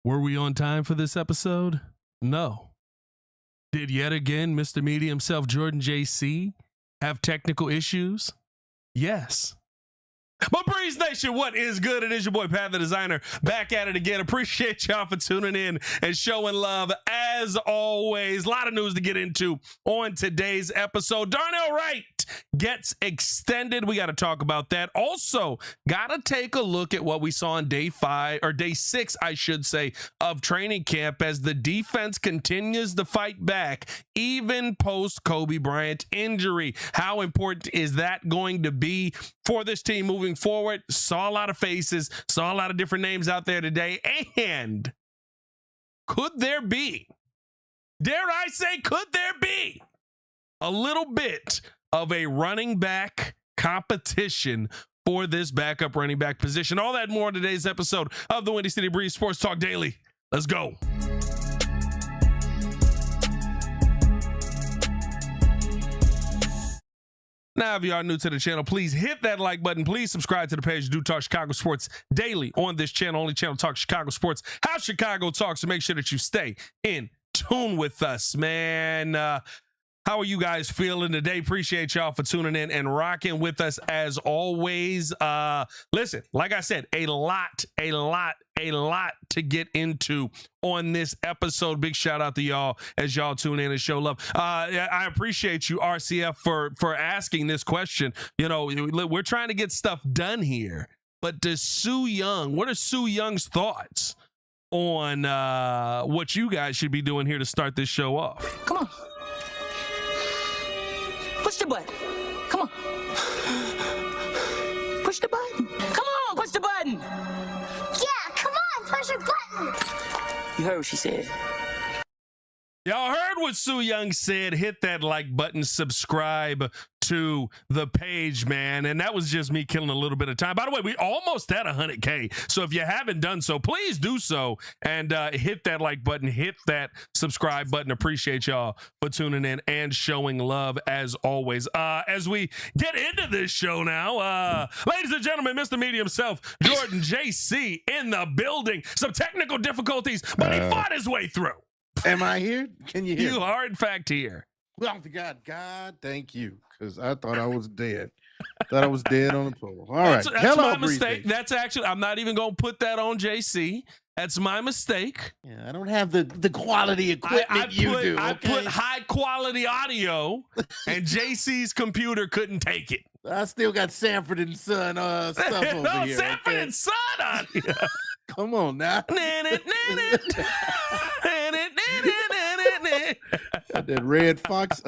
Were we on time for this episode? No. Did yet again Mr. Media himself, Jordan JC, have technical issues? Yes. But Breeze Nation, what is good? It is your boy Pat the Designer back at it again. Appreciate y'all for tuning in and showing love as always. A lot of news to get into on today's episode. Darnell Wright gets extended. We got to talk about that. Also, got to take a look at what we saw on day 6, I should say, of training camp as the defense continues to fight back, even post Kobe Bryant injury. How important is that going to be for this team moving forward? Saw a lot of faces, saw a lot of different names out there today. And could there be, dare I say, could there be a little bit of a running back competition for this backup running back position? All that and more in today's episode of the Windy City Breeze Sports Talk Daily. Let's go. Now, if you are new to the channel, please hit that like button. Please subscribe to the page. Do talk Chicago sports daily on this channel. Only channel talk Chicago sports, how Chicago talks. So make sure that you stay in tune with us, man. How are you guys feeling today? Appreciate y'all for tuning in and rocking with us as always. Listen, like I said, a lot to get into on this episode. Big shout out to y'all as y'all tune in and show love. I appreciate you, RCF, for asking this question. You know, we're trying to get stuff done here, but does Sue Young, what are Sue Young's thoughts on what you guys should be doing here to start this show off? Come on. Push the button. Come on. Push the button. Come on, push the button. Yeah, come on, push the button. You heard what she said. Y'all heard what Sue Young said. Hit that like button, subscribe to the page, man. And that was just me killing a little bit of time. By the way, we almost at 100K. So if you haven't done so, please do so and hit that like button, hit that subscribe button. Appreciate y'all for tuning in and showing love as always. As we get into this show now, ladies and gentlemen, Mr. Media himself, Jordan JC in the building. Some technical difficulties, but he fought his way through. Am I here? Can you hear me? You are, in fact, here. Well, God, thank you, because I thought I was dead. Thought I was dead on the pole. All right. That's Hello, my mistake. Breezy. That's actually, I'm not even going to put that on JC. That's my mistake. Yeah, I don't have the quality equipment do. I Okay? put high quality audio, and JC's computer couldn't take it. I still got Sanford and Son stuff over No, here. Sanford okay? and Son on here. Come on now. That Red Fox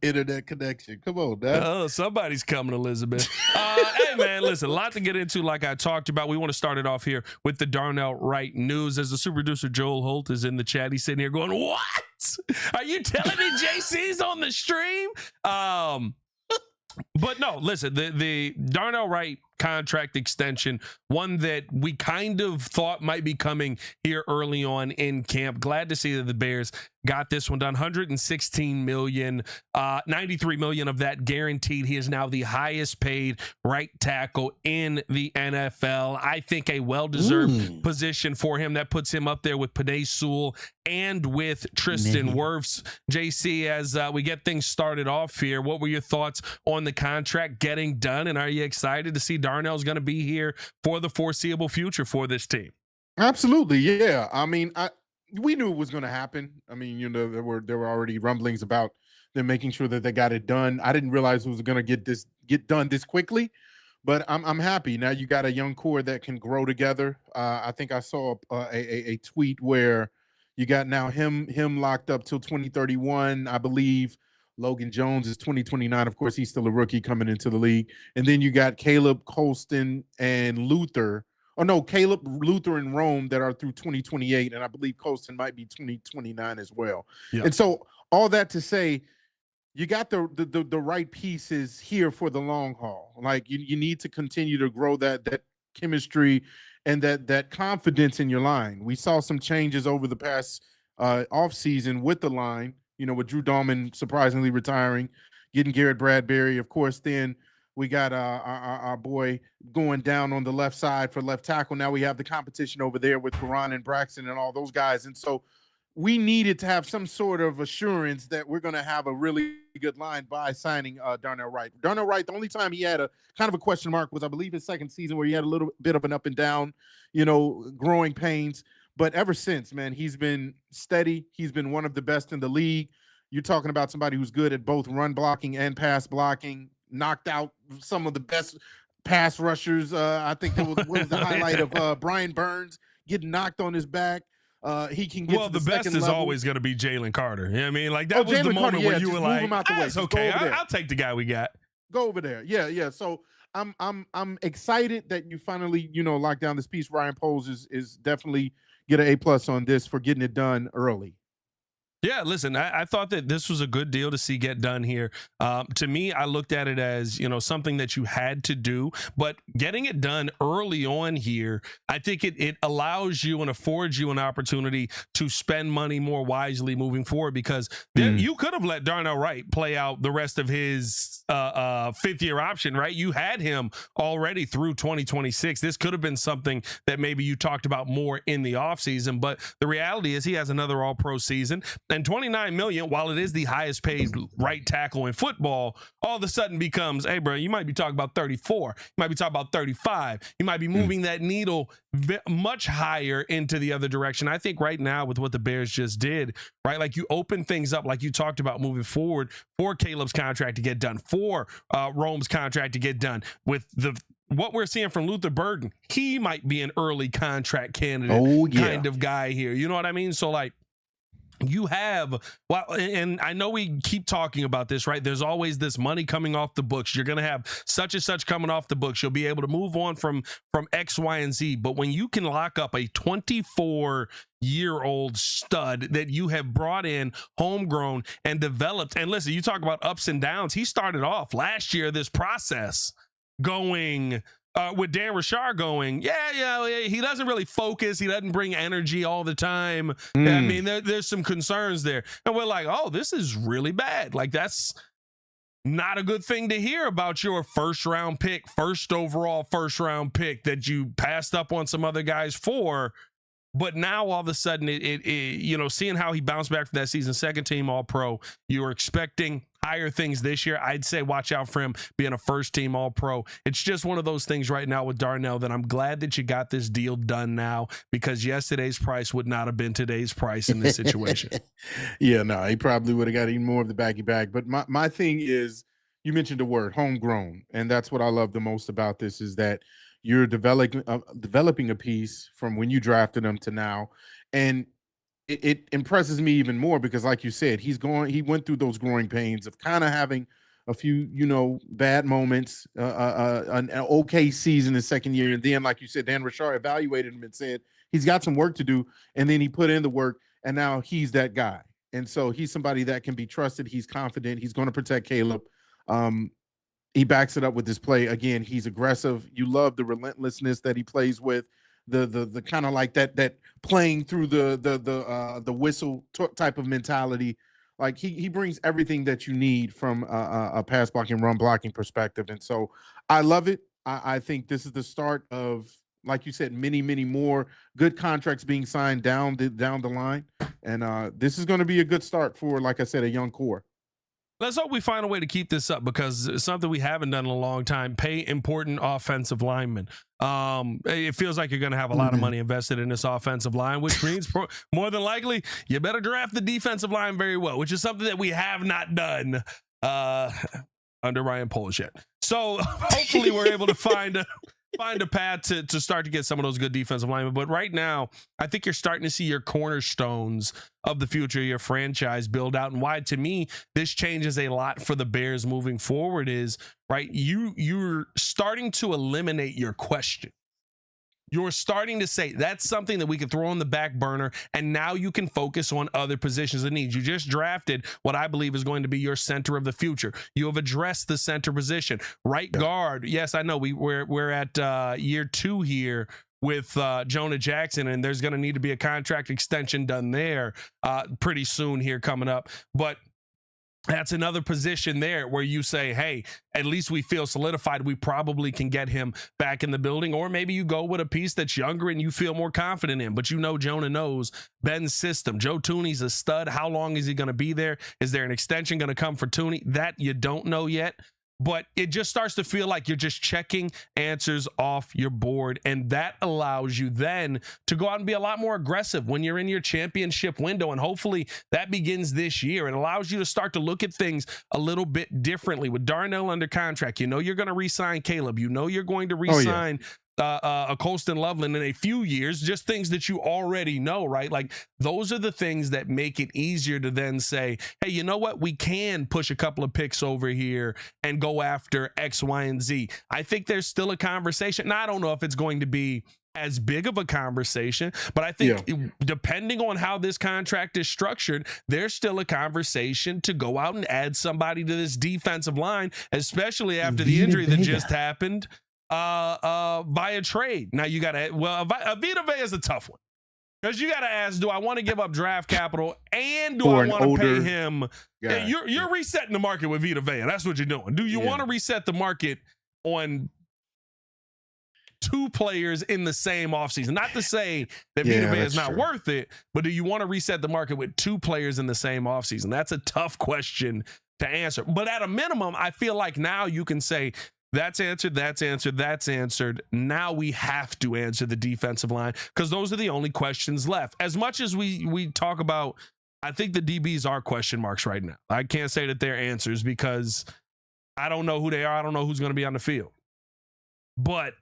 internet connection. Come on now. Oh, somebody's coming, Elizabeth. Hey, man, listen, a lot to get into, like I talked about. We want to start it off here with the Darnell Wright news. As the super producer Joel Holt is in the chat, he's sitting here going, what? Are you telling me JC's on the stream? But no, listen, the Darnell Wright contract extension, one that we kind of thought might be coming here early on in camp. Glad to see that the Bears got this one done. $116 million, $93 million of that guaranteed. He is now the highest paid right tackle in the NFL. I think a well-deserved position for him. That puts him up there with Penei Sewell and with Tristan Wirfs. JC, as we get things started off here, what were your thoughts on the contract getting done? And are you excited to see Darnell's going to be here for the foreseeable future for this team? Absolutely, yeah. I mean, we knew it was going to happen. I mean, you know, there were already rumblings about them making sure that they got it done. I didn't realize it was going to get done this quickly, but I'm happy. Now you got a young core that can grow together. I think I saw a tweet where you got now him locked up till 2031, I believe. Logan Jones is 2029. Of course, he's still a rookie coming into the league. And then you got Caleb, Colston, and Luther. Oh, no, Caleb, Luther, and Rome that are through 2028. And I believe Colston might be 2029 as well. Yep. And so all that to say, you got the right pieces here for the long haul. Like you need to continue to grow that chemistry and that confidence in your line. We saw some changes over the past offseason with the line. You know, with Drew Dahlman surprisingly retiring, getting Garrett Bradbury, of course, then We got our boy going down on the left side for left tackle. Now we have the competition over there with Karan and Braxton and all those guys. And so we needed to have some sort of assurance that we're going to have a really good line by signing Darnell Wright. Darnell Wright, the only time he had a kind of a question mark was, I believe, his second season, where he had a little bit of an up and down, growing pains. But ever since, man, he's been steady. He's been one of the best in the league. You're talking about somebody who's good at both run blocking and pass blocking, knocked out some of the best pass rushers. I think that was the highlight of Brian Burns getting knocked on his back. He can get the best is always going to be Jalen Carter. You know what I mean? Like, that was the moment where you were like, it's okay. I'll take the guy we got. Go over there. Yeah. So I'm excited that you finally, locked down this piece. Ryan Poles is definitely get an A+ on this for getting it done early. Yeah, listen, I thought that this was a good deal to see get done here. To me, I looked at it as, something that you had to do, but getting it done early on here, I think it allows you and affords you an opportunity to spend money more wisely moving forward, because you could have let Darnell Wright play out the rest of his fifth-year option, right? You had him already through 2026. This could have been something that maybe you talked about more in the offseason, but the reality is he has another all-pro season. And $29 million, while it is the highest paid right tackle in football, all of a sudden becomes, hey, bro, you might be talking about 34. You might be talking about 35. You might be moving that needle much higher into the other direction. I think right now with what the Bears just did, right, like you open things up, like you talked about moving forward for Caleb's contract to get done, for Rome's contract to get done, with what we're seeing from Luther Burden. He might be an early contract candidate kind of guy here. You know what I mean? So, like, you have, and I know we keep talking about this, right? There's always this money coming off the books. You're going to have such and such coming off the books. You'll be able to move on from X, Y, and Z. But when you can lock up a 24-year-old stud that you have brought in, homegrown, and developed, and listen, you talk about ups and downs. He started off last year, this process going with Dan Rashard going, he doesn't really focus. He doesn't bring energy all the time. I mean, there's some concerns there. And we're like, oh, this is really bad. Like, that's not a good thing to hear about your first overall first round pick that you passed up on some other guys for. But now all of a sudden, seeing how he bounced back from that season, second team All-Pro, you're expecting higher things this year. I'd say watch out for him being a first team All-Pro. It's just one of those things right now with Darnell that I'm glad that you got this deal done now, because yesterday's price would not have been today's price in this situation. Yeah, no, he probably would have got even more of the baggy bag. But my thing is, you mentioned the word homegrown, and that's what I love the most about this, is that you're developing a piece from when you drafted him to now. And it impresses me even more because, like you said, he went through those growing pains of kind of having a few, bad moments, an okay season his second year. And then, like you said, Dan Rashard evaluated him and said, he's got some work to do. And then he put in the work, and now he's that guy. And so he's somebody that can be trusted. He's confident. He's going to protect Caleb. He backs it up with his play. Again, he's aggressive. You love the relentlessness that he plays with, the kind of like that playing through the whistle type of mentality. Like he brings everything that you need from a pass blocking, run blocking perspective. And so I love it. I think this is the start of, like you said, many, many more good contracts being signed down the line. And this is going to be a good start for, like I said, a young core. Let's hope we find a way to keep this up, because it's something we haven't done in a long time. Pay important offensive linemen. It feels like you're going to have a lot of money invested in this offensive line, which means more than likely you better draft the defensive line very well, which is something that we have not done under Ryan Poles yet. So hopefully we're able to find a path to start to get some of those good defensive linemen. But right now, I think you're starting to see your cornerstones of the future of your franchise build out. And why, to me, this changes a lot for the Bears moving forward is, right, you're starting to eliminate your question. You're starting to say that's something that we can throw on the back burner, and now you can focus on other positions of need. You just drafted what I believe is going to be your center of the future. You have addressed the center position. Right guard, yes, I know we're at year 2 here with Jonah Jackson, and there's going to need to be a contract extension done there pretty soon here coming up. But That's another position there where you say, hey, at least we feel solidified. We probably can get him back in the building. Or maybe you go with a piece that's younger and you feel more confident in. But you know Jonah knows Ben's system. Joe Tooney's a stud. How long is he going to be there? Is there an extension going to come for Tooney? That you don't know yet. But it just starts to feel like you're just checking answers off your board. And that allows you then to go out and be a lot more aggressive when you're in your championship window. And hopefully that begins this year. It allows you to start to look at things a little bit differently. With Darnell under contract, you know you're going to re-sign Caleb. You know you're going to re-sign a Colston Loveland in a few years, just things that you already know, right? Like those are the things that make it easier to then say, hey, you know what? We can push a couple of picks over here and go after X, Y, and Z. I think there's still a conversation. Now, I don't know if it's going to be as big of a conversation, but I think depending on how this contract is structured, there's still a conversation to go out and add somebody to this defensive line, especially after the injury that just happened via trade. Now you gotta, Vita Vea is a tough one because you gotta ask, do I want to give up draft capital and do I want to pay him? Yeah, you're resetting the market with Vita Vea. That's what you're doing. Do you want to reset the market on two players in the same offseason? Not to say that Vita Vea is not worth it, but do you want to reset the market with two players in the same offseason? That's a tough question to answer. But at a minimum, I feel like now you can say, that's answered, that's answered, that's answered. Now we have to answer the defensive line because those are the only questions left. As much as we talk about, I think the DBs are question marks right now. I can't say that they're answers because I don't know who they are. I don't know who's going to be on the field. But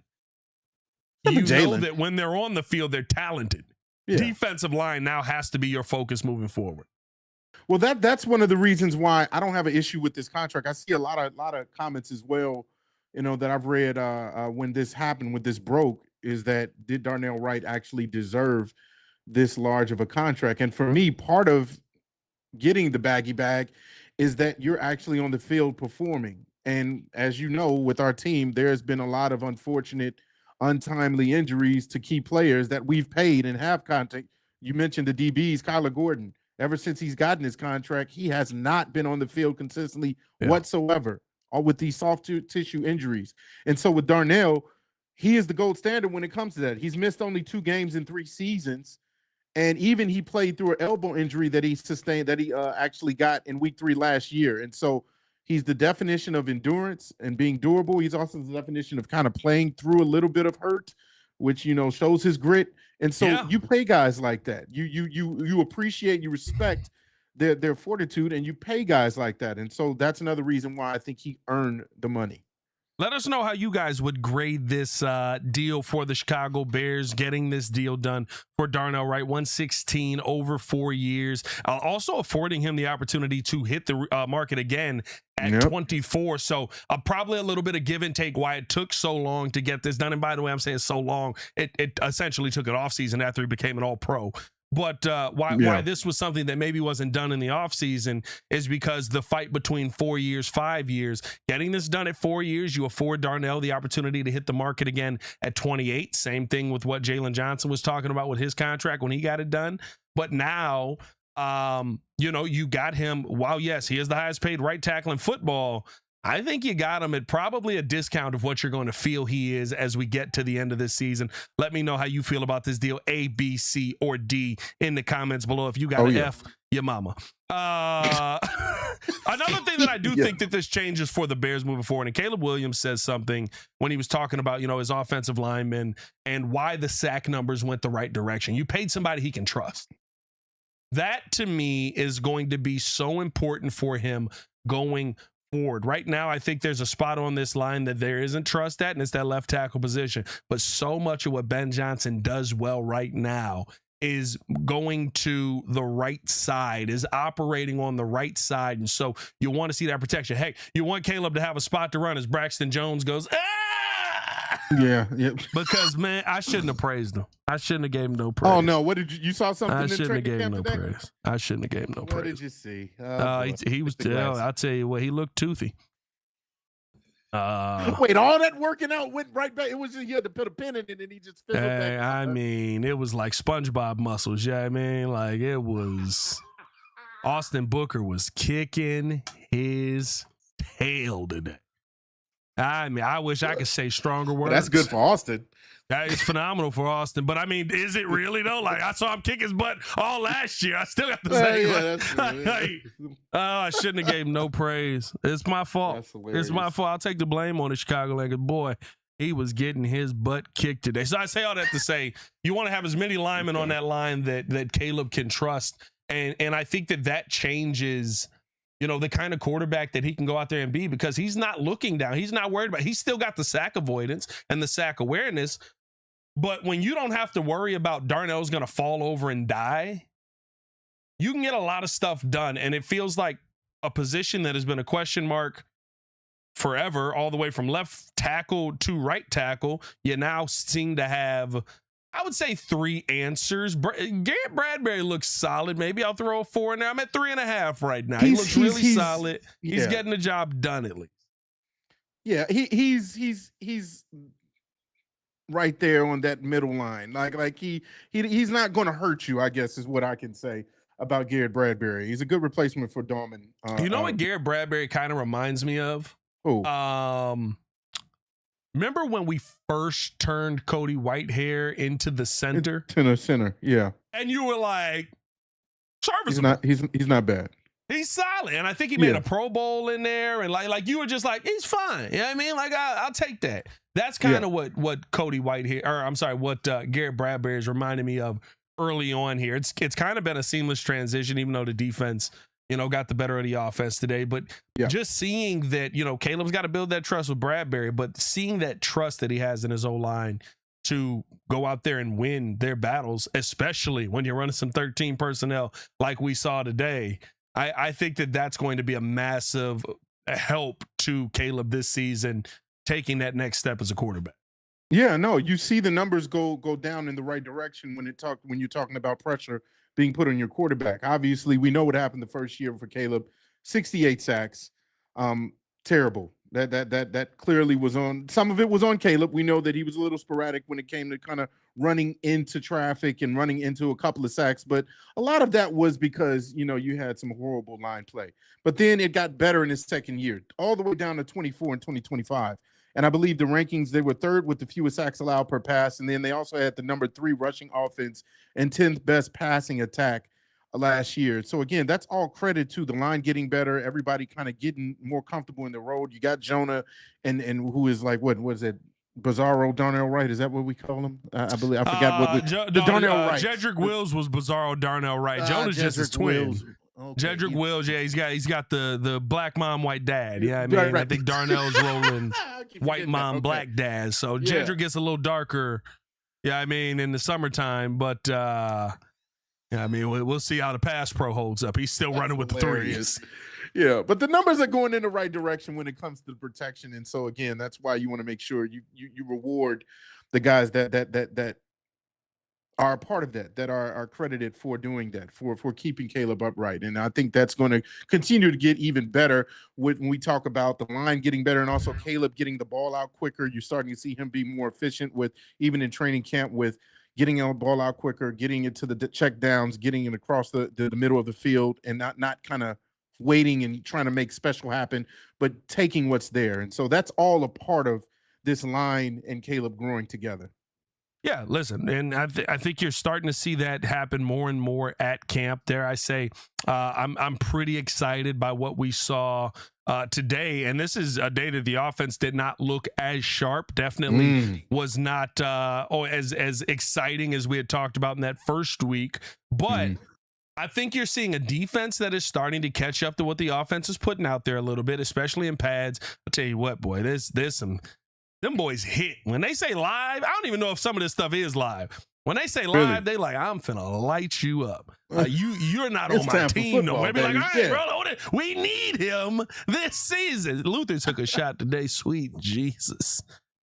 you know that when they're on the field, they're talented. Yeah. Defensive line now has to be your focus moving forward. Well, that's one of the reasons why I don't have an issue with this contract. I see a lot of comments as well, that I've read when this happened, when this broke, is that did Darnell Wright actually deserve this large of a contract? And for me, part of getting the baggy bag is that you're actually on the field performing. And as you know, with our team, there's been a lot of unfortunate, untimely injuries to key players that we've paid and have contact. You mentioned the DBs, Kyler Gordon. Ever since he's gotten his contract, he has not been on the field consistently whatsoever, or with these soft tissue injuries. And so with Darnell, he is the gold standard when it comes to that. He's missed only 2 games in 3 seasons. And even he played through an elbow injury that he sustained, that he actually got in week 3 last year. And so he's the definition of endurance and being durable. He's also the definition of kind of playing through a little bit of hurt, which, shows his grit. And so you pay guys like that. You appreciate, you respect their fortitude, and you pay guys like that. And so that's another reason why I think he earned the money. Let us know how you guys would grade this deal for the Chicago Bears, getting this deal done for Darnell Wright, 116 over 4 years, also affording him the opportunity to hit the market again at 24. So probably a little bit of give and take why it took so long to get this done. And by the way, I'm saying so long, it essentially took an offseason after he became an all-pro. But why this was something that maybe wasn't done in the offseason is because the fight between 4 years, 5 years, getting this done at 4 years, you afford Darnell the opportunity to hit the market again at 28. Same thing with what Jalen Johnson was talking about with his contract when he got it done. But now, you got him. While, yes, he is the highest paid right tackle in football, I think you got him at probably a discount of what you're going to feel he is as we get to the end of this season. Let me know how you feel about this deal, A, B, C, or D, in the comments below. If you got an F, your mama. Another thing that I do think that this changes for the Bears moving forward, and Caleb Williams says something when he was talking about, his offensive linemen and why the sack numbers went the right direction. You paid somebody he can trust. That, to me, is going to be so important for him going forward. Right now, I think there's a spot on this line that there isn't trust at, and it's that left tackle position. But so much of what Ben Johnson does well right now is going to the right side, is operating on the right side. And so you want to see that protection. Hey, you want Caleb to have a spot to run as Braxton Jones goes, Yeah. Because, man, I shouldn't have praised him. I shouldn't have gave him no praise. Oh, no. What did you saw something? I shouldn't have gave him no praise. I shouldn't have gave him no praise. What did you see? He was, I'll tell you what, he looked toothy. Wait, all that working out went right back. It was just, he had to put a pin in it and he just fizzled back. I mean, it was like SpongeBob muscles. Yeah, I mean, like it was. Austin Booker was kicking his tail today. I mean, I wish I could say stronger words. That's good for Austin. That is phenomenal for Austin. But I mean, is it really though? Like, I saw him kick his butt all last year. I still got to say, I shouldn't have gave him no praise. It's my fault. It's my fault. I'll take the blame on the Chicagoland. 'Cause boy, he was getting his butt kicked today. So I say all that to say, you want to have as many linemen on that line that Caleb can trust. And I think that changes, you know, the kind of quarterback that he can go out there and be, because he's not looking down. He's not worried about it. He's still got the sack avoidance and the sack awareness. But when you don't have to worry about Darnell's going to fall over and die, you can get a lot of stuff done. And it feels like a position that has been a question mark forever, all the way from left tackle to right tackle. You now seem to have, I would say, 3 answers. Garrett Bradbury looks solid. Maybe I'll throw a 4 in there. I'm at 3.5 right now. He looks really solid. He's getting the job done at least. Yeah, he's right there on that middle line. Like he's not going to hurt you, I guess, is what I can say about Garrett Bradbury. He's a good replacement for Dorman. You know what Garrett Bradbury kind of reminds me of? Who? Remember when we first turned Cody Whitehair into the center? To the center, yeah. And you were like, serviceable. He's not bad. He's solid. And I think he made a Pro Bowl in there. And like you were just like, he's fine. You know what I mean? Like, I'll take that. That's kind of what Cody Whitehair, or I'm sorry, what Garrett Bradbury is reminding me of early on here. It's kind of been a seamless transition, even though the defense, you know, got the better of the offense today. But just seeing that, you know, Caleb's got to build that trust with Bradbury, but seeing that trust that he has in his O-line to go out there and win their battles, especially when you're running some 13 personnel like we saw today, I think that's going to be a massive help to Caleb this season, taking that next step as a quarterback. Yeah, no, you see the numbers go down in the right direction when you're talking about pressure being put on your quarterback. Obviously, we know what happened the first year for Caleb, 68 sacks. Terrible. That clearly was on, some of it was on Caleb. We know that he was a little sporadic when it came to kind of running into traffic and running into a couple of sacks, but a lot of that was because, you know, you had some horrible line play. But then it got better in his second year, all the way down to 24 in 2025. And I believe the rankings, they were 3rd with the fewest sacks allowed per pass. And then they also had the number 3 rushing offense and 10th best passing attack last year. So again, that's all credit to the line getting better, everybody kind of getting more comfortable in the road. You got Jonah and who is like, what was it? Bizarro Darnell Wright, is that what we call him? I believe, I forgot what the Darnell Wright. Jedrick Wills was Bizarro Darnell Wright. Jonah's just his twin. Wills. Okay. Jedrick Wills, he's got the black mom, white dad. Yeah, I mean, right. I think Darnell's rolling white mom, black dad. So Jedrick gets a little darker. Yeah, I mean, in the summertime, but yeah, I mean, we'll see how the pass pro holds up. He's still running with the threes. Yeah, but the numbers are going in the right direction when it comes to protection, and so again, that's why you want to make sure you reward the guys that are a part of that are credited for doing that, for keeping Caleb upright. And I think that's going to continue to get even better when we talk about the line getting better and also Caleb getting the ball out quicker. You're starting to see him be more efficient with, even in training camp, with getting the ball out quicker, getting it to the check downs, getting it across the middle of the field, and not kind of waiting and trying to make special happen, but taking what's there. And so that's all a part of this line and Caleb growing together. Yeah, listen, and I think you're starting to see that happen more and more at camp. There, I say, I'm pretty excited by what we saw today, and this is a day that the offense did not look as sharp. Definitely was not as exciting as we had talked about in that first week. But I think you're seeing a defense that is starting to catch up to what the offense is putting out there a little bit, especially in pads. I'll tell you what, boy, there's some. Them boys hit. When they say live, I don't even know if some of this stuff is live. When they say live, they like, I'm finna light you up. You're not on my team no more. Be like, all right, bro, we need him this season. Luther took a shot today. Sweet Jesus.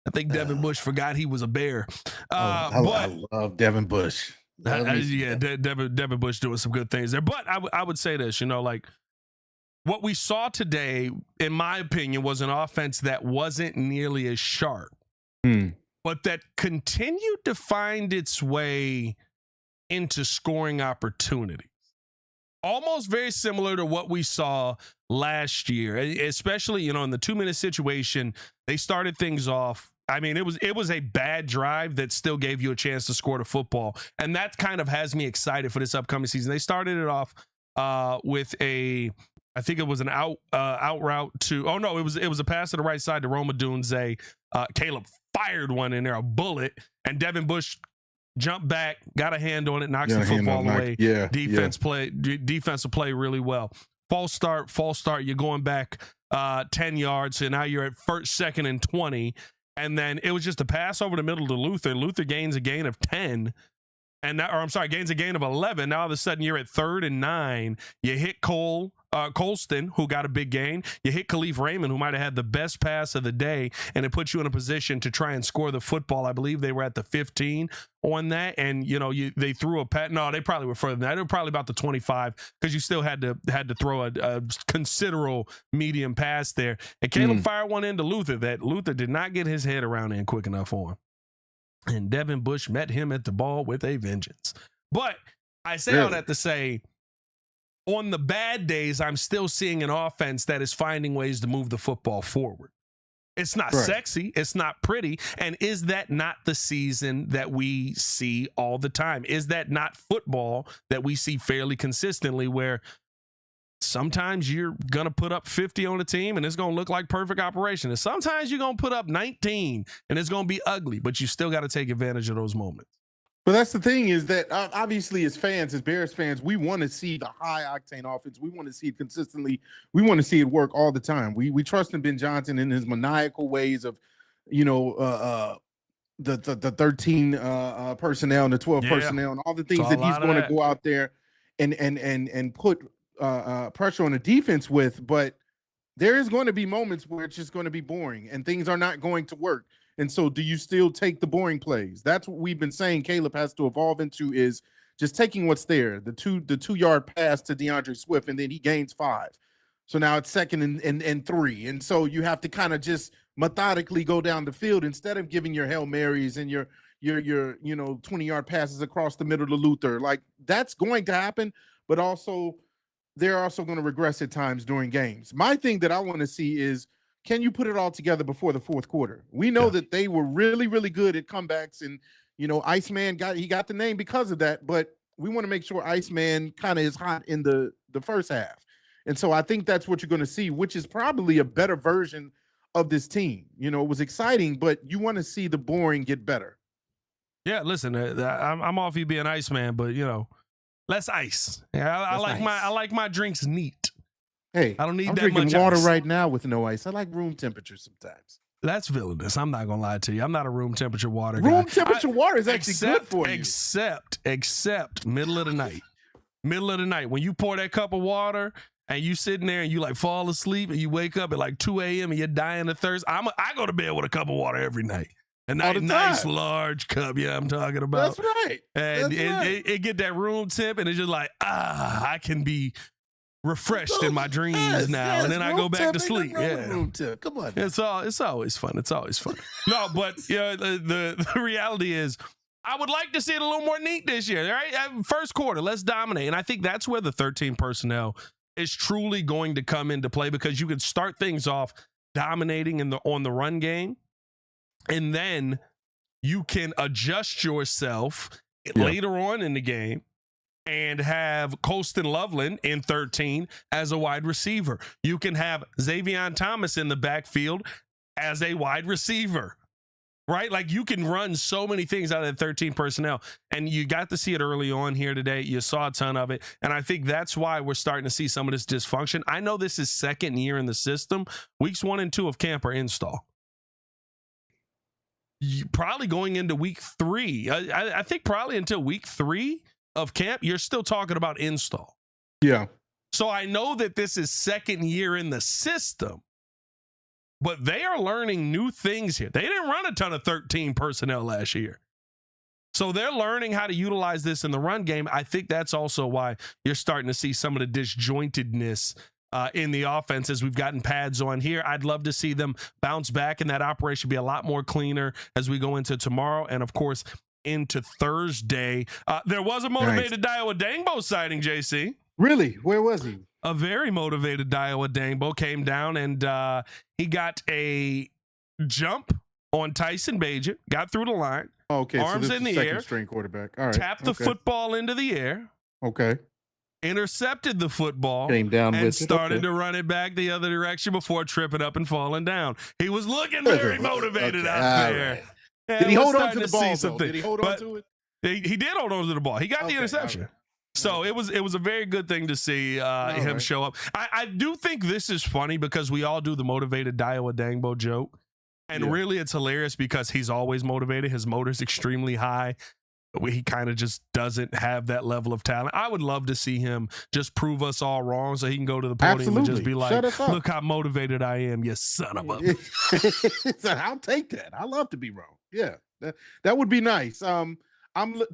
I think Devin Bush forgot he was a Bear. I love Devin Bush. Devin Bush doing some good things there. But I would say this, like, what we saw today, in my opinion, was an offense that wasn't nearly as sharp, but that continued to find its way into scoring opportunities. almost very similar to what we saw last year, especially, in the 2-minute situation. They started things off. I mean, it was a bad drive that still gave you a chance to score the football. And that kind of has me excited for this upcoming season. They started it off with I think it was an out route to, it was a pass to the right side to Roma Dunze. Caleb fired one in there, a bullet, and Devin Bush jumped back, got a hand on it, knocks the football away. Defensive play really well. False start. You're going back 10 yards, so now you're at second and 20. And then it was just a pass over the middle to Luther. Luther gains a gain of 10. Gains a gain of 11. Now all of a sudden you're at 3rd and 9. You hit Colston, who got a big gain. You hit Khalif Raymond, who might have had the best pass of the day, and it puts you in a position to try and score the football. I believe they were at the 15 on that, and they threw a pat. No, they probably were further than that. They were probably about the 25 because you still had to throw a considerable medium pass there. And Caleb fired one into Luther that Luther did not get his head around in quick enough for him. And Devin Bush met him at the ball with a vengeance. But I say all that to say, on the bad days, I'm still seeing an offense that is finding ways to move the football forward. It's not sexy. It's not pretty. And is that not the season that we see all the time? Is that not football that we see fairly consistently, where sometimes you're going to put up 50 on the team and it's going to look like perfect operation, and sometimes you're going to put up 19 and it's going to be ugly, but you still got to take advantage of those moments. But that's the thing, is that obviously as fans, as Bears fans, we want to see the high octane offense. We want to see it consistently. We want to see it work all the time. We trust in Ben Johnson in his maniacal ways of, the 13 personnel and the 12 personnel and all the things that he's going to go out there and put pressure on the defense with. But there is going to be moments where it's just going to be boring and things are not going to work. And so do you still take the boring plays? That's what we've been saying Caleb has to evolve into, is just taking what's there. The 2-yard pass to DeAndre Swift, and then he gains 5. So now it's 2nd and 3. And so you have to kind of just methodically go down the field instead of giving your Hail Marys and your 20-yard passes across the middle to Luther. Like, that's going to happen, but also they're also going to regress at times during games. My thing that I want to see is, can you put it all together before the fourth quarter? We know that they were really, really good at comebacks, and Iceman got the name because of that. But we want to make sure Iceman kind of is hot in the first half, and so I think that's what you're going to see, which is probably a better version of this team. It was exciting, but you want to see the boring get better. Yeah, listen, I'm off you being Iceman, but less ice. Yeah, I like my drinks neat. Hey, I don't need that much. I'm drinking water right now with no ice. I like room temperature sometimes. That's villainous. I'm not gonna lie to you. I'm not a room temperature water guy. Room temperature water is actually good for you. Except middle of the night. Middle of the night when you pour that cup of water and you sitting there and you like fall asleep and you wake up at like 2 a.m. and you're dying of thirst. I go to bed with a cup of water every night. A nice large cup. Yeah, I'm talking about. That's right. And it get that room temp, and it's just like, I can be refreshed in my dreams now, and then I go back to sleep. Room tip. Come on. It's always fun. No, but the reality is, I would like to see it a little more neat this year. Right, first quarter, let's dominate, and I think that's where the 13 personnel is truly going to come into play, because you can start things off dominating on the run game, and then you can adjust yourself later on in the game and have Colston Loveland in 13 as a wide receiver. You can have Xavier Thomas in the backfield as a wide receiver, right? Like, you can run so many things out of the 13 personnel, and you got to see it early on here today. You saw a ton of it, and I think that's why we're starting to see some of this dysfunction. I know this is second year in the system. Weeks 1 and 2 of camp are install. Probably going into week 3. I think probably until week 3 of camp, you're still talking about install. Yeah. So I know that this is second year in the system, but they are learning new things here. They didn't run a ton of 13 personnel last year. So they're learning how to utilize this in the run game. I think that's also why you're starting to see some of the disjointedness in the offense as we've gotten pads on here. I'd love to see them bounce back and that operation be a lot more cleaner as we go into tomorrow. And of course, into Thursday. There was a motivated Diowa Dangbo sighting, JC. Really? Where was he? A very motivated Daiwa Dangbo came down and he got a jump on Tyson Bagent, got through the line. Okay, arms so this in is the second air, string quarterback. All right. tapped the football into the air. Okay. Intercepted the football, Came down and with started to run it back the other direction before tripping up and falling down. He was looking very motivated out there. Right. And Did he hold on starting to the ball? see Though? Did he hold on to it? He did hold on to the ball. He got the interception. Right. So it was a very good thing to see him show up. I do think this is funny because we all do the motivated Daiwa Dangbo joke. And really it's hilarious because he's always motivated. His motor's extremely high. He kind of just doesn't have that level of talent. I would love to see him just prove us all wrong so he can go to the podium and just be like, look how motivated I am, you son of a. I'll take that. I love to be wrong. Yeah, that would be nice. And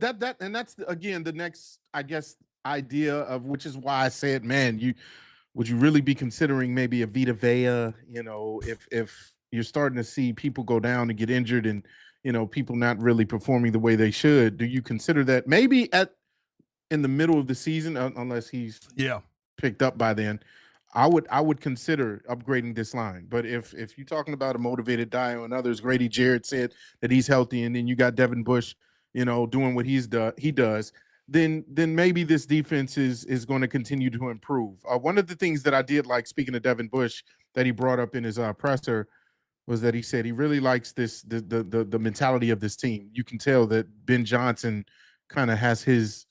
that's again the next, I guess, idea of which is why I said, man, would you really be considering maybe a Vita Vea? You know, if you're starting to see people go down and get injured and people not really performing the way they should, do you consider that maybe in the middle of the season, unless he's picked up by then, I would consider upgrading this line. But if you're talking about a motivated Dio and others, Grady Jarrett said that he's healthy, and then you got Devin Bush, doing what he does, then maybe this defense is going to continue to improve. One of the things that I did like, speaking of Devin Bush, that he brought up in his presser, was that he said he really likes the mentality of this team. You can tell that Ben Johnson kind of has his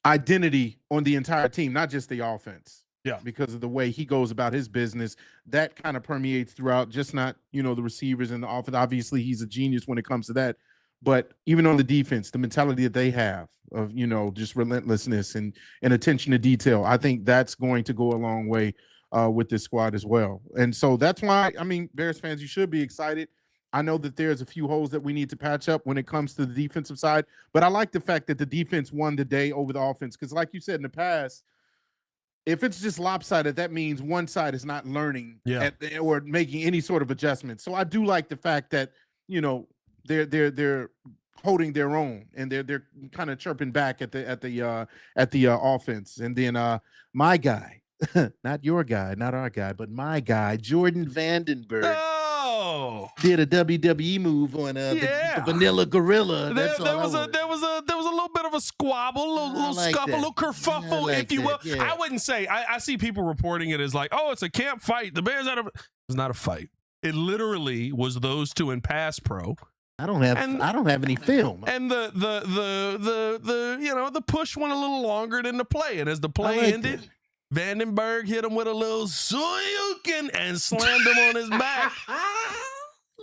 identity on the entire team, not just the offense. Yeah, because of the way he goes about his business, that kind of permeates throughout, just not, the receivers and the offense. Obviously, he's a genius when it comes to that. But even on the defense, the mentality that they have of, just relentlessness and attention to detail, I think that's going to go a long way with this squad as well. And so that's why, Bears fans, you should be excited. I know that there's a few holes that we need to patch up when it comes to the defensive side, but I like the fact that the defense won the day over the offense, because like you said in the past, if it's just lopsided, that means one side is not learning or making any sort of adjustment. So I do like the fact that, they're holding their own, and they're kind of chirping back at the offense. And then my guy, not your guy, not our guy, but my guy, Jordan Vandenberg. Oh, did a WWE move on the Vanilla Gorilla. There was a little bit of a squabble, a little scuffle, a little kerfuffle, if you will. Yeah. I wouldn't say. I see people reporting it as like, oh, it's a camp fight. The Bears had it was not a fight. It literally was those two in pass pro. I don't have any film. And the push went a little longer than the play, and as the play ended, Vandenberg hit him with a little Soyukin and slammed him on his back.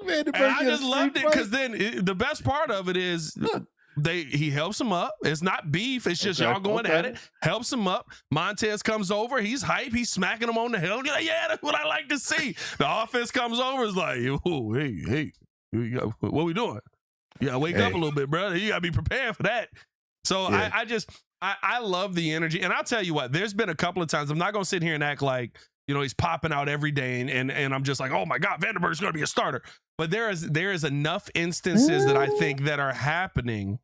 And I just loved it because then the best part of it is he helps him up. It's not beef. It's just y'all going at it. Helps him up. Montez comes over. He's hype. He's smacking him on the head. Like, yeah, that's what I like to see. The offense comes over. Is like, oh, hey, what we doing? Yeah, wake up a little bit, brother. You gotta be prepared for that. So I love the energy. And I'll tell you what, there's been a couple of times, I'm not gonna sit here and act like, he's popping out every day and I'm just like, oh my God, Vandenberg's gonna be a starter. But there is enough instances that I think that are happening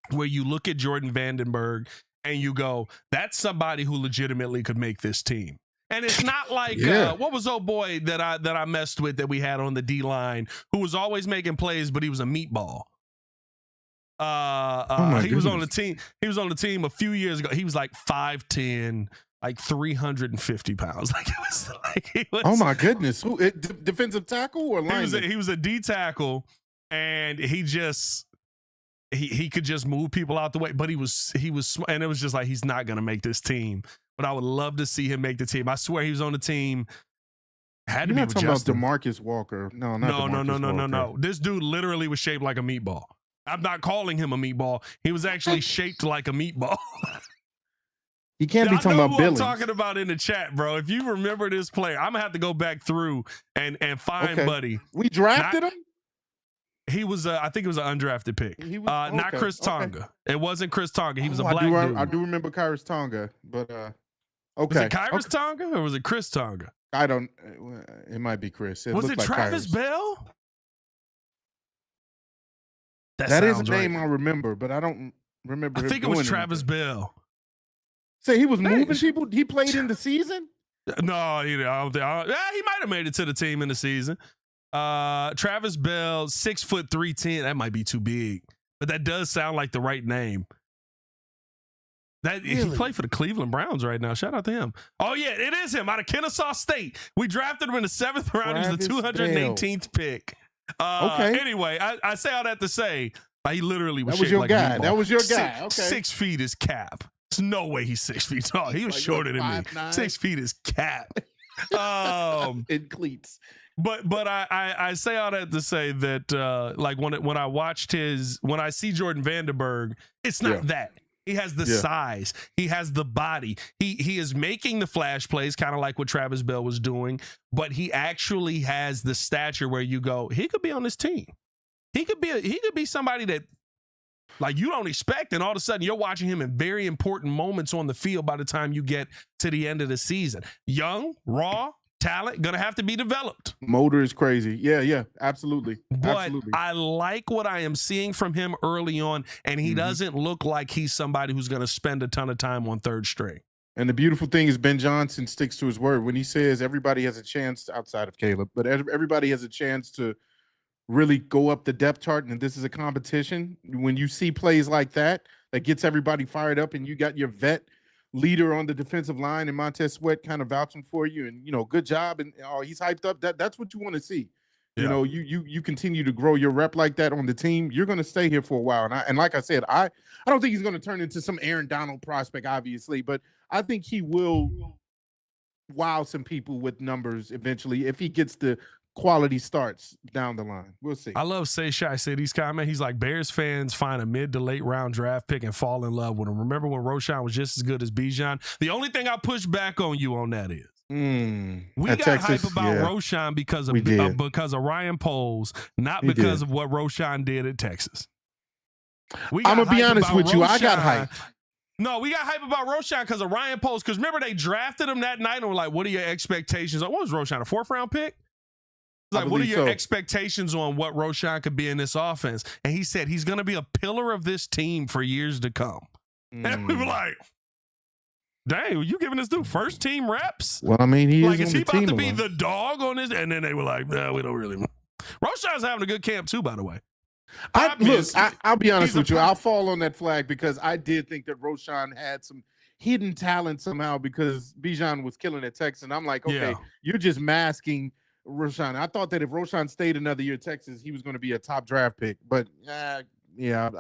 where you look at Jordan Vandenberg and you go, that's somebody who legitimately could make this team. And it's not like what was old boy that I messed with that we had on the D line who was always making plays, but he was a meatball. He was on the team. He was on the team a few years ago. He was like 5'10", like 350 pounds. Like he was. Oh my goodness! Who? Defensive tackle or lineman? He was a D tackle, and he could just move people out the way. But he was, and it was just like, he's not gonna make this team. But I would love to see him make the team. I swear he was on the team. Had to be with Justin. About DeMarcus Walker. No. This dude literally was shaped like a meatball. I'm not calling him a meatball. He was actually shaped like a meatball. You can't be talking about Billy. I'm talking about in the chat, bro. If you remember this player, I'm gonna have to go back through and find Buddy. We drafted him. He was, I think it was an undrafted pick. He was not Chris Tonga. It wasn't Chris Tonga. He was a black dude. I do remember Kyrus Tonga, but was it Kyrus Tonga or was it Chris Tonga? I don't. It might be Chris. Was it like Travis Kyrus. Bell? That is a name I remember, but I don't remember. I think it was Travis Bell. Say he was moving people. He played in the season. No, he might have made it to the team in the season. Travis Bell, 6'3", 310. That might be too big, but that does sound like the right name. He played for the Cleveland Browns right now. Shout out to him. Oh yeah, it is him out of Kennesaw State. We drafted him in the 7th round. He was the 218th pick. Okay. Anyway, I say all that to say he literally was. That was your guy. That was your guy. Okay. 6 feet is cap. There's no way he's 6 feet tall. He was shorter than 5'9". 6 feet is cap. In cleats. But I say all that to say that like when I see Jordan Vandenberg, it's not that. He has the size. He has the body. He is making the flash plays, kind of like what Travis Bell was doing, but he actually has the stature where you go, he could be on this team. He could be somebody that like you don't expect, and all of a sudden you're watching him in very important moments on the field by the time you get to the end of the season. Young, raw, talent, gonna have to be developed. Motor is crazy. Yeah, absolutely. But I like what I am seeing from him early on, and he doesn't look like he's somebody who's gonna spend a ton of time on third string. And the beautiful thing is Ben Johnson sticks to his word when he says everybody has a chance outside of Caleb, but everybody has a chance to really go up the depth chart, and this is a competition. When you see plays like that gets everybody fired up, and you got your vet leader on the defensive line and Montez Sweat kind of vouching for you, and good job, and he's hyped up. That's what you want to see. Yeah. You continue to grow your rep like that on the team, you're going to stay here for a while. And like I said, I don't think he's going to turn into some Aaron Donald prospect, obviously, but I think he will wow some people with numbers eventually if he gets the quality starts down the line. We'll see. I love Shay City's comment. He's like, Bears fans find a mid to late round draft pick and fall in love with him. Remember when Roschon was just as good as Bijan? The only thing I push back on you on that is we got Texas, hype about Roschon because of Ryan Poles, not because of what Roschon did at Texas. I'm gonna be honest with you. I got hype. No, we got hype about Roschon because of Ryan Poles. Because remember, they drafted him that night and were like, what are your expectations? What was Roschon, a 4th round pick? Like, what are your expectations on what Roschon could be in this offense? And he said he's going to be a pillar of this team for years to come. And we were like, dang, you giving this dude first team reps? Well, I mean, is he about to be the dog on this? And then they were like, no, we don't really. Roschon's having a good camp too, by the way. I'll be honest with you. I'll fall on that flag because I did think that Roschon had some hidden talent somehow because Bijan was killing at Texas. And I'm like, okay, you're just masking Roschon. I thought that if Roschon stayed another year at Texas, he was going to be a top draft pick. But I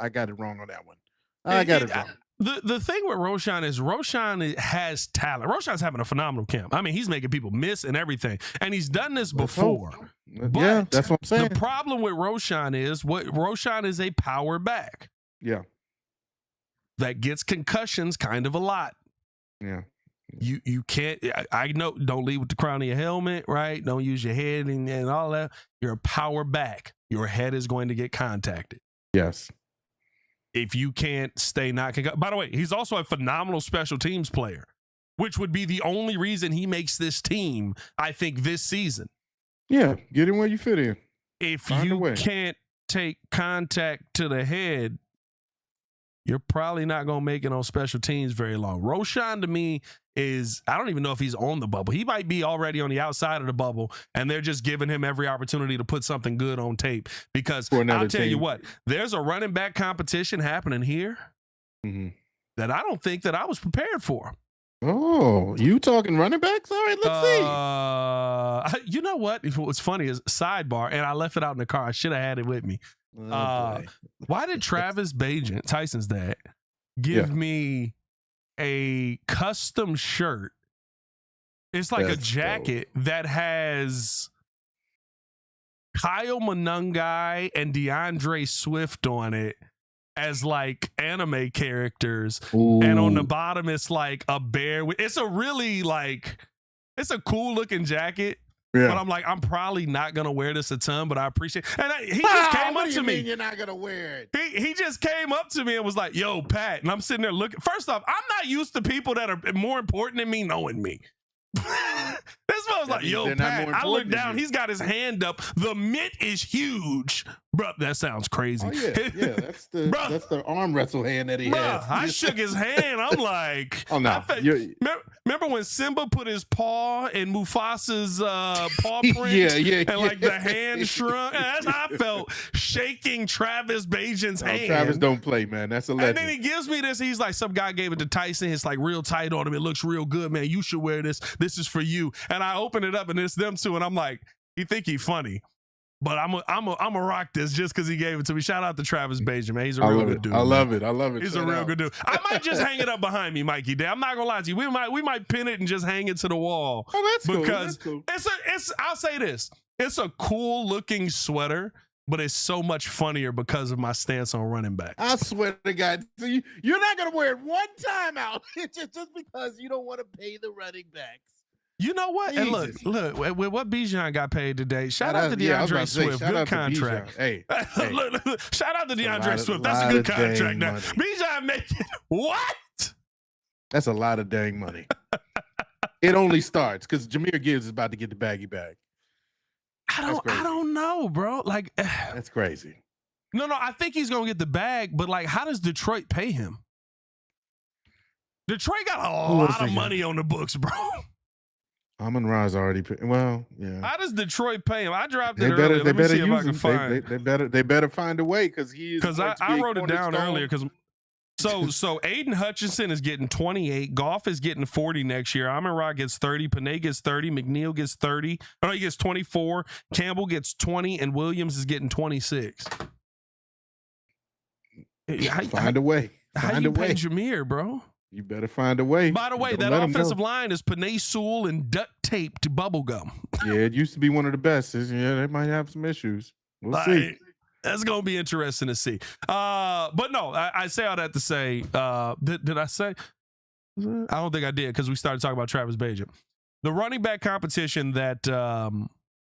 got it wrong on that one. I got it wrong. The thing with Roschon is Roschon has talent. Roschon's having a phenomenal camp. I mean, he's making people miss and everything. And he's done this before. But that's what I'm saying. The problem with Roschon is a power back. Yeah. That gets concussions kind of a lot. Yeah. You can't, I know, don't lead with the crown of your helmet, right? Don't use your head and all that. You're a power back. Your head is going to get contacted. Yes. If you can't stay not concussed. By the way, he's also a phenomenal special teams player, which would be the only reason he makes this team, I think, this season. Yeah, get him where you fit in. If you can't take contact to the head, you're probably not going to make it on special teams very long. Roschon, to me, I don't even know if he's on the bubble. He might be already on the outside of the bubble, and they're just giving him every opportunity to put something good on tape. Because I'll tell you what, there's a running back competition happening here that I don't think that I was prepared for. Oh, you talking running backs? All right, let's see. You know what? What's funny is sidebar, and I left it out in the car. I should have had it with me. Why did Travis Bagent, Tyson's dad, give me a custom shirt? It's like a jacket that has Kyle Monangai and DeAndre Swift on it as like anime characters. Ooh. And on the bottom it's like a bear. It's a really it's a cool looking jacket. Yeah. But I'm like, I'm probably not gonna wear this a ton, but I appreciate. And he just came up to me. You're not gonna wear it. He just came up to me and was like, "Yo, Pat," and I'm sitting there looking. First off, I'm not used to people that are more important than me knowing me. This man's like, means yo, they're not Pat, more I look important than down. you. He's got his hand up. The mitt is huge. Bro, that sounds crazy. Oh yeah. That's the arm wrestle hand that he Bruh, has. I shook his hand. I'm like, Oh no. remember when Simba put his paw in Mufasa's paw print? Yeah. And like the hand shrunk. And that's how I felt shaking Travis Bajan's hand. Travis don't play, man. That's a legend. And then he gives me this. He's like, some guy gave it to Tyson. It's like real tight on him. It looks real good, man. You should wear this. This is for you. And I open it up and it's them two. And I'm like, he think he funny. But I'm a rock this just because he gave it to me. Shout out to Travis Bajan, man. He's a real good dude. I love it. He's a real good dude. I might just hang it up behind me, Mikey Day. I'm not gonna lie to you. We might pin it and just hang it to the wall. Oh, that's cool. Because That's cool. it's I'll say this. It's a cool looking sweater, but it's so much funnier because of my stance on running back. I swear to God, so you're not gonna wear it one time out just because you don't want to pay the running backs. You know what? Jesus. And look, with what Bijan got paid today, shout out to DeAndre Swift. Good contract. Hey. Look, shout out to DeAndre Swift. That's lot a good of dang contract now. money. Bijan making what? That's a lot of dang money. It only starts because Jahmyr Gibbs is about to get the baggy bag. I don't know, bro. Like, That's crazy. no, I think he's gonna get the bag, but like, how does Detroit pay him? Detroit got a lot of money on the books, bro. Amon Ra's already paid. Well, yeah. How does Detroit pay him? I dropped it earlier. Let me see if I can find. They better find a way because he is. Because I wrote it down earlier. Because so Aiden Hutchinson is getting 28. Goff is getting 40 next year. Amon Ra gets 30. Panay gets 30. McNeil gets 30. Oh, he gets 24. Campbell gets 20, and Williams is getting 26. Find a way. How you pay Jahmyr, bro? You better find a way. By the way, that offensive line is Panay Sewell and duct taped bubblegum. Yeah, it used to be one of the best. Yeah, they might have some issues. We'll see. That's going to be interesting to see. But no, I say all that to say, did I say? I don't think I did because we started talking about Travis Bajan. The running back competition that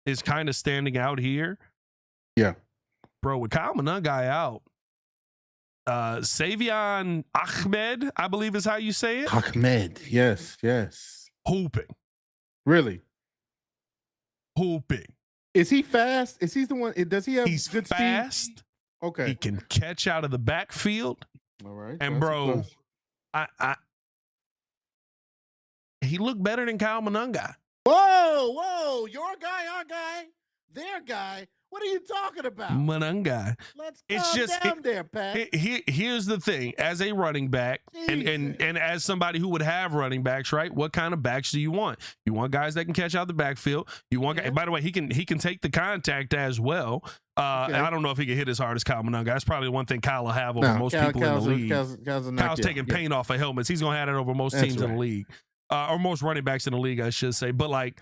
is kind of standing out here. Yeah. Bro, with Kyle Monangai out, Salvon Ahmed, I believe is how you say it. Ahmed, yes. Hooping. Really? Hooping. Is he fast? Is he the one? Does he have He's good fast. speed? Okay. He can catch out of the backfield. All right. And bro, he looked better than Kyle Monangai. Whoa, your guy, our guy, their guy. What are you talking about? Monangai. Let's calm down there, Pat. Here's the thing: as a running back, and as somebody who would have running backs, right? What kind of backs do you want? You want guys that can catch out the backfield. You want, by the way, he can take the contact as well. Okay. I don't know if he can hit as hard as Kyle Monangai. That's probably the one thing Kyle will have over most people in the league. Kyle's taking paint off of helmets. He's gonna have that over most teams in the league, or most running backs in the league, I should say. But like,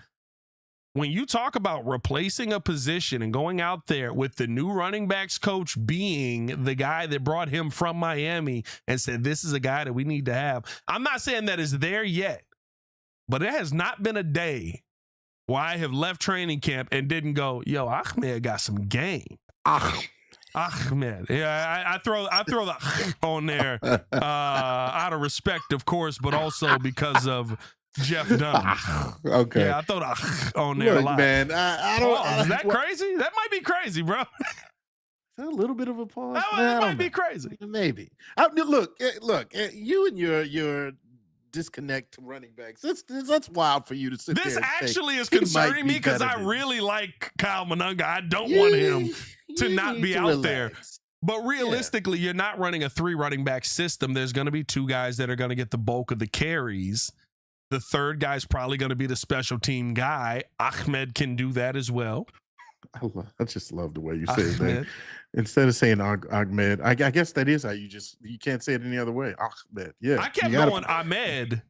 when you talk about replacing a position and going out there with the new running backs coach being the guy that brought him from Miami and said, this is a guy that we need to have. I'm not saying that is there yet, but it has not been a day where I have left training camp and didn't go, yo, Ahmed got some game. Ahmed. Yeah, I throw the on there out of respect, of course, but also because of Jeff Dunn. Okay. Yeah, I throw the on there a lot. Man, I don't. Is that crazy? That might be crazy, bro. Is that a little bit of a pause? That might be crazy. Maybe. Look. You and your disconnect to running backs. That's wild for you to sit there. This and actually is he concerning might be me because better I than really like Kyle Monangai. I don't want him to not be out there. But realistically, you're not running a 3 running back system. There's going to be 2 guys that are going to get the bulk of the carries. The third guy's probably going to be the special team guy. Ahmed can do that as well. I just love the way you say that. Instead of saying Ahmed, I guess that is how you can't say it any other way. Ahmed. Yeah. I kept going Ahmed.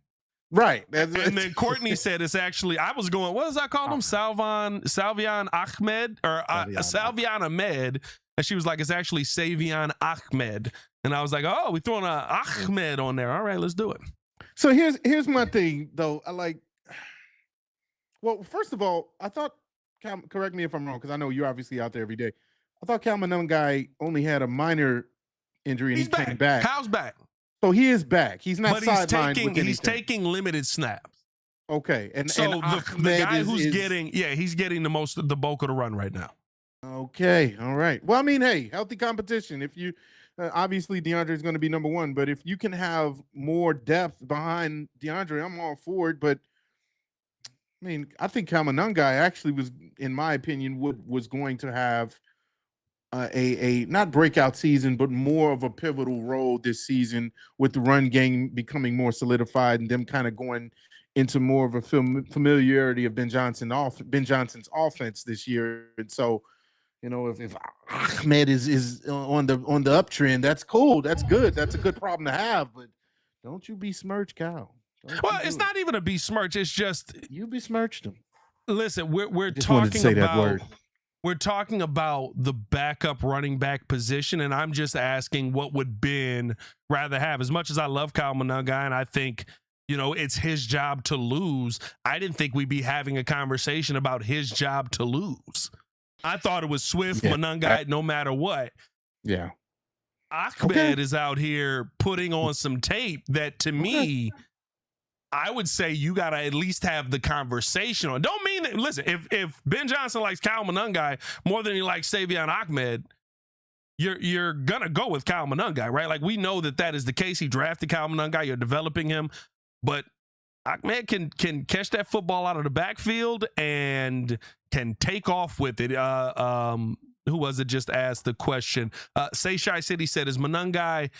Right. And then Courtney said it's actually, I was going, what does I call him? Salvon Ahmed or Salvon Ahmed. And she was like, it's actually Salvon Ahmed. And I was like, oh, we're throwing an Ahmed on there. All right, let's do it. So here's my thing, though. Well, first of all, I thought, correct me if I'm wrong, because I know you're obviously out there every day. I thought Kyle Monangai only had a minor injury and he came back. Kyle's back. So he is back. He's not sidelined. He's taking limited snaps. Okay, and So and the Ahmed guy is, who's is getting, he's getting the bulk of the run right now. okay. All right. Well, I mean, hey, healthy competition. If you obviously DeAndre is going to be number one, but if you can have more depth behind DeAndre, I'm all for it. But I mean, I think Kyle Monangai actually was, in my opinion, was going to have a not breakout season, but more of a pivotal role this season with the run game becoming more solidified and them kind of going into more of a familiarity of Ben Johnson's offense this year. And so, you know, if Ahmed is on the uptrend, that's cool. That's good. That's a good problem to have. But don't you besmirch Kyle. Well, it's not even a besmirch. It's just you besmirched him. Listen, we're Just wanted to talking say that about word. we're talking about the backup running back position, and I'm just asking what would Ben rather have. As much as I love Kyle Monangai, and I think, you know, it's his job to lose, I didn't think we'd be having a conversation about his job to lose. I thought it was Swift, Monangai, no matter what. Yeah. Ahmed is out here putting on some tape that, to me, I would say you got to at least have the conversation on. Don't mean that, listen, if Ben Johnson likes Kyle Monangai more than he likes Salvon Ahmed, you're going to go with Kyle Monangai, right? Like, we know that is the case. He drafted Kyle Monangai. You're developing him. But Ahmed can catch that football out of the backfield and can take off with it. Who was it just asked the question? Say Shy City said, is Monangai...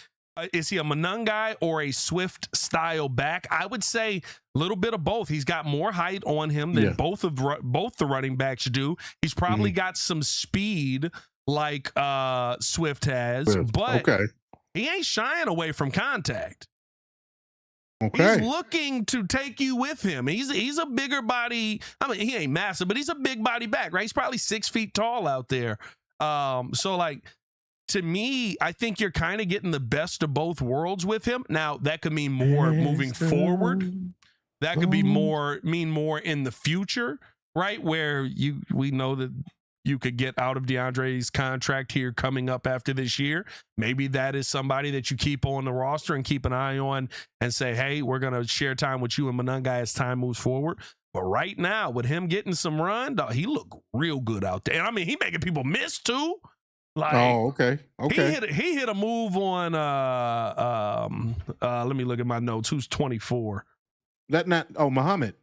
is he a Monangai or a Swift style back? I would say a little bit of both. He's got more height on him than both the running backs do. He's probably got some speed like Swift has, but he ain't shying away from contact. He's looking to take you with him. He's a bigger body. I mean, he ain't massive, but he's a big body back, right? He's probably 6 feet tall out there. So like, to me, I think you're kind of getting the best of both worlds with him. Now, that could mean more moving forward. That could be mean more in the future, right? Where we know that you could get out of DeAndre's contract here coming up after this year. Maybe that is somebody that you keep on the roster and keep an eye on and say, hey, we're going to share time with you and Monangai as time moves forward. But right now, with him getting some run, he looked real good out there. And I mean, he making people miss too. Like, He hit a move on. Let me look at my notes. Who's 24? Malik Muhammad.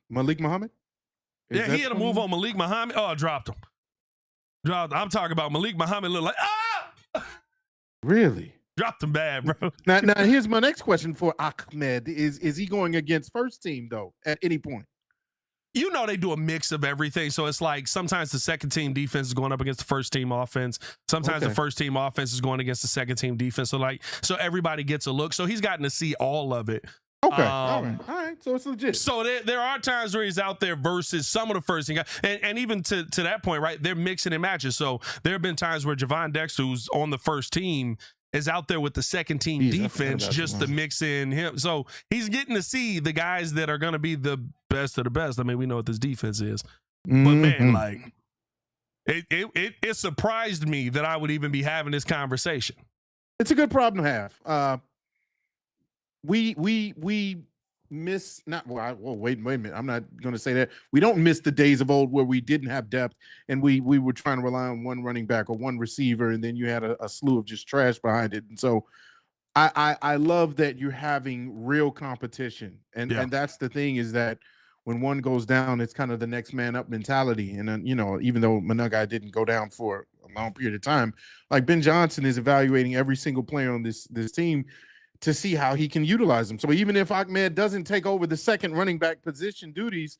He hit a move on Malik Muhammad. Oh, I dropped him. I'm talking about Malik Muhammad. Look like really dropped him bad, bro. Now here's my next question for Ahmed: Is he going against first team though at any point? You know, they do a mix of everything. So it's like sometimes the second team defense is going up against the first team offense. Sometimes the first team offense is going against the second team defense. So everybody gets a look. So he's gotten to see all of it. Okay. All right. So it's legit. So there are times where he's out there versus some of the first team guys. And even to that point, right, they're mixing and matching. So there have been times where Javon Dexter, who's on the first team, is out there with the second team defense just to mix in him. So he's getting to see the guys that are going to be the best of the best. I mean, we know what this defense is. But man, like, it surprised me that I would even be having this conversation. It's a good problem to have. We miss wait a minute. I'm not going to say that. We don't miss the days of old where we didn't have depth and we were trying to rely on one running back or one receiver, and then you had a slew of just trash behind it. And so I love that you're having real competition. And that's the thing, is that when one goes down, it's kind of the next man up mentality. And then, you know, even though Monangai didn't go down for a long period of time, like Ben Johnson is evaluating every single player on this team to see how he can utilize them. So even if Ahmed doesn't take over the second running back position duties,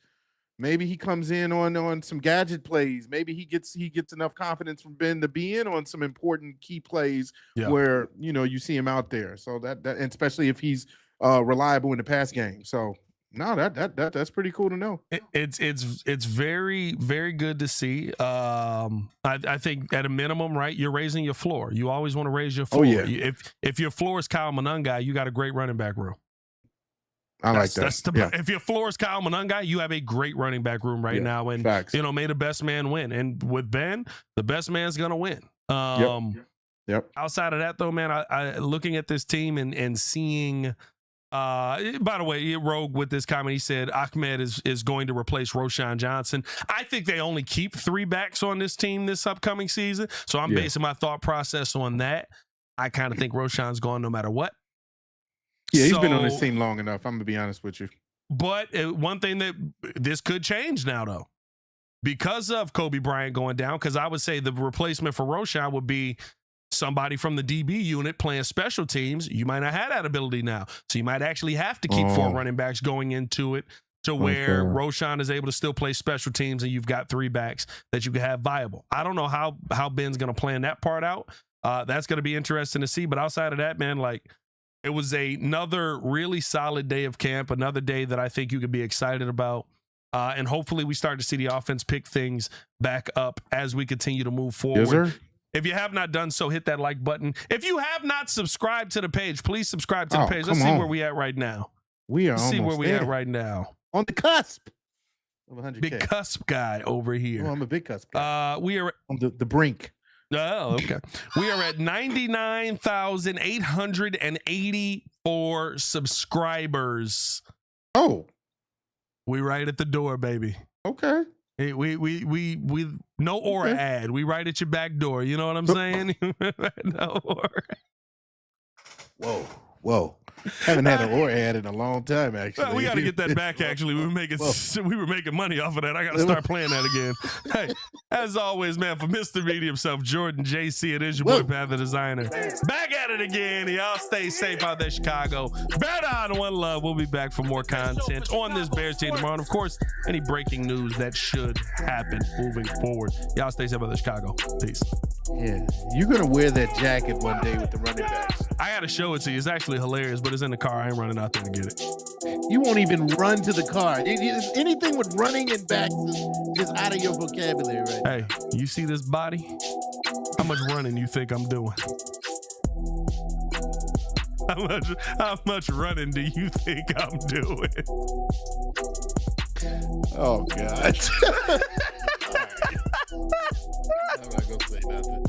maybe he comes in on some gadget plays. Maybe he gets enough confidence from Ben to be in on some important key plays where, you know, you see him out there. So that and especially if he's reliable in the pass game. So no, that's pretty cool to know. It's very, very good to see. I think at a minimum, right, you're raising your floor. You always want to raise your floor. Oh, yeah. If your floor is Kyle Monangai, you got a great running back room. I like that. If your floor is Kyle Monangai, you have a great running back room right now. And, you know, may the best man win. And with Ben, the best man's going to win. Yep. Outside of that, though, man, I looking at this team and seeing By the way, Rogue with this comment, he said Ahmed is going to replace Roschon Johnson. I think they only keep 3 backs on this team this upcoming season, so I'm basing my thought process on that. I kind of think Roschon's gone no matter what. Yeah, he's been on this team long enough. I'm gonna be honest with you. But one thing that this could change now, though, because of Kobe Bryant going down, because I would say the replacement for Roschon would be somebody from the DB unit playing special teams. You might not have that ability now. So you might actually have to keep 4 running backs going into it to where Roschon is able to still play special teams and you've got 3 backs that you can have viable. I don't know how Ben's going to plan that part out. That's going to be interesting to see. But outside of that, man, like, it was another really solid day of camp, another day that I think you could be excited about. And hopefully we start to see the offense pick things back up as we continue to move forward. Yes, sir. If you have not done so, hit that like button. If you have not subscribed to the page, please subscribe to the page. Let's see where we at right now. We are Let's see where we at right now. On the cusp of 100K. Big cusp guy over here. Oh, I'm a big cusp guy. We are on the brink. Oh, okay. We are at 99,884 subscribers. Oh. We right at the door, baby. Okay. Hey, we no aura ad. We right at your back door. You know what I'm saying? No aura. Whoa. Haven't had an aura ad in a long time, actually. Well, we got to get that back, actually. We were making money off of that. I got to start playing that again. Hey, as always, man, for Mr. Media himself, Jordan JC, it is your boy, Pat the Designer. Back at it again. Y'all stay safe out there, Chicago. Better on one love. We'll be back for more content on this Bears team tomorrow. And, of course, any breaking news that should happen moving forward. Y'all stay safe out there, Chicago. Peace. Yeah, you're going to wear that jacket one day with the running backs. I got to show it to you. It's actually hilarious, but it's in the car. I ain't running out there to get it. You won't even run to the car. Anything with running and backs is out of your vocabulary, right? Hey, you see this body? How much running you think I'm doing? How much running do you think I'm doing? Oh, God. All right. I'm not going to say nothing.